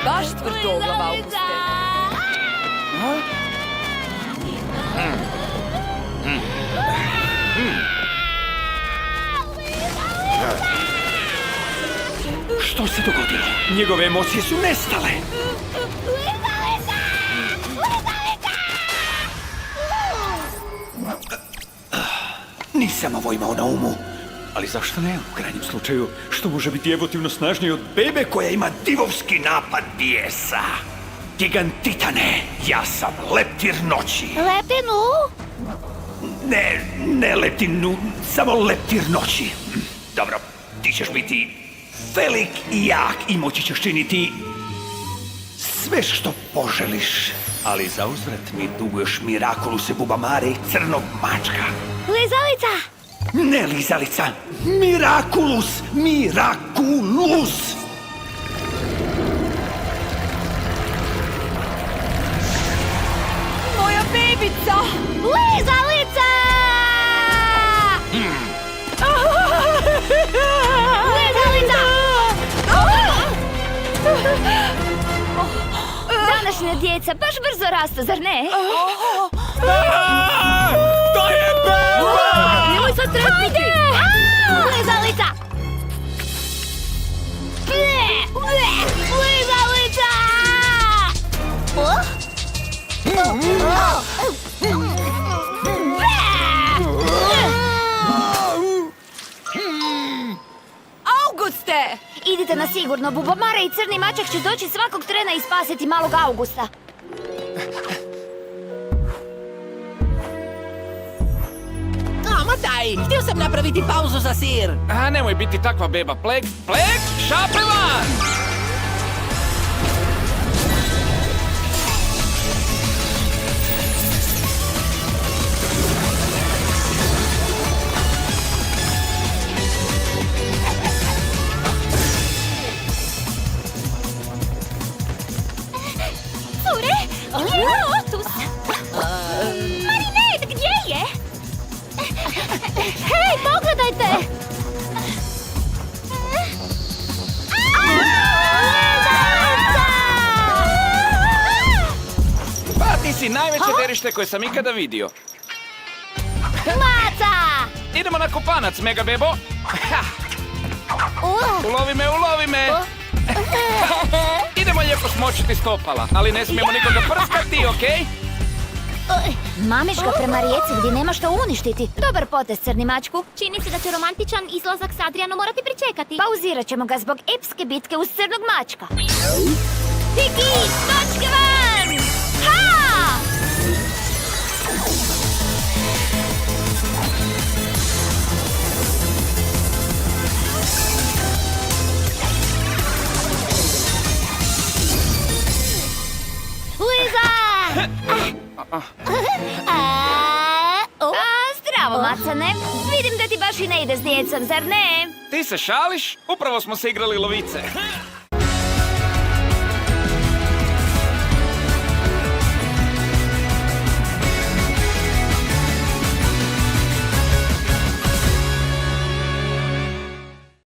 baš tvrdoglava, Auguste. Što se dogodilo? Njegove emocije su nestale. Nisam ovo imao na umu. Ali zašto ne? U krajnjem slučaju, što može biti emotivno snažnije od bebe koja ima divovski napad bijesa? Gigantitane, ja sam leptir noći. Leptinu? Ne leptinu, samo leptir noći. Dobro, ti ćeš biti velik i jak i moći ćeš činiti sve što poželiš. Ali za uzvrat mi duguješ Mirakuluse Bubamare i crnog mačka. Lizalica! Ne lizalica, Mirakulus, Mirakulus! Moja bebica! Lizalica! Lizalica! Današnja djeca baš brzo rastu, zar ne? To je beba! Nemoj sad trepnuti! Lizalica! Lizalica! Auguste! Idite na sigurno, Bubamara i crni mačak će doći svakog trena i spasiti malog Augusta. Ma daj, htio sam napraviti pauzu za sir. A, nemoj biti takva beba. Plek, šape van! Cure, gdje je Lotus? Marinette, gdje je? Hej, pogledajte! Pa ti si najveće derište koje sam ikada vidio. Maca! Idemo na kopanac, Mega Bebo. Ha! Ulovi me! Idemo lijepo smočiti stopala, ali ne smijemo nikoga prskati, okej? Mamiška prema rijeci gdje nema što uništiti. Dobar potez, crni mačku. Čini se da će romantičan izlazak s Adrianom morati pričekati. Pauzirat ćemo ga zbog epske bitke uz crnog mačka. Tiki, točke van! Ha! Liza! Zdravo, macane. Vidim da ti baš i ne ide s djecom, zar ne? Ti se šališ? Upravo smo se igrali lovice.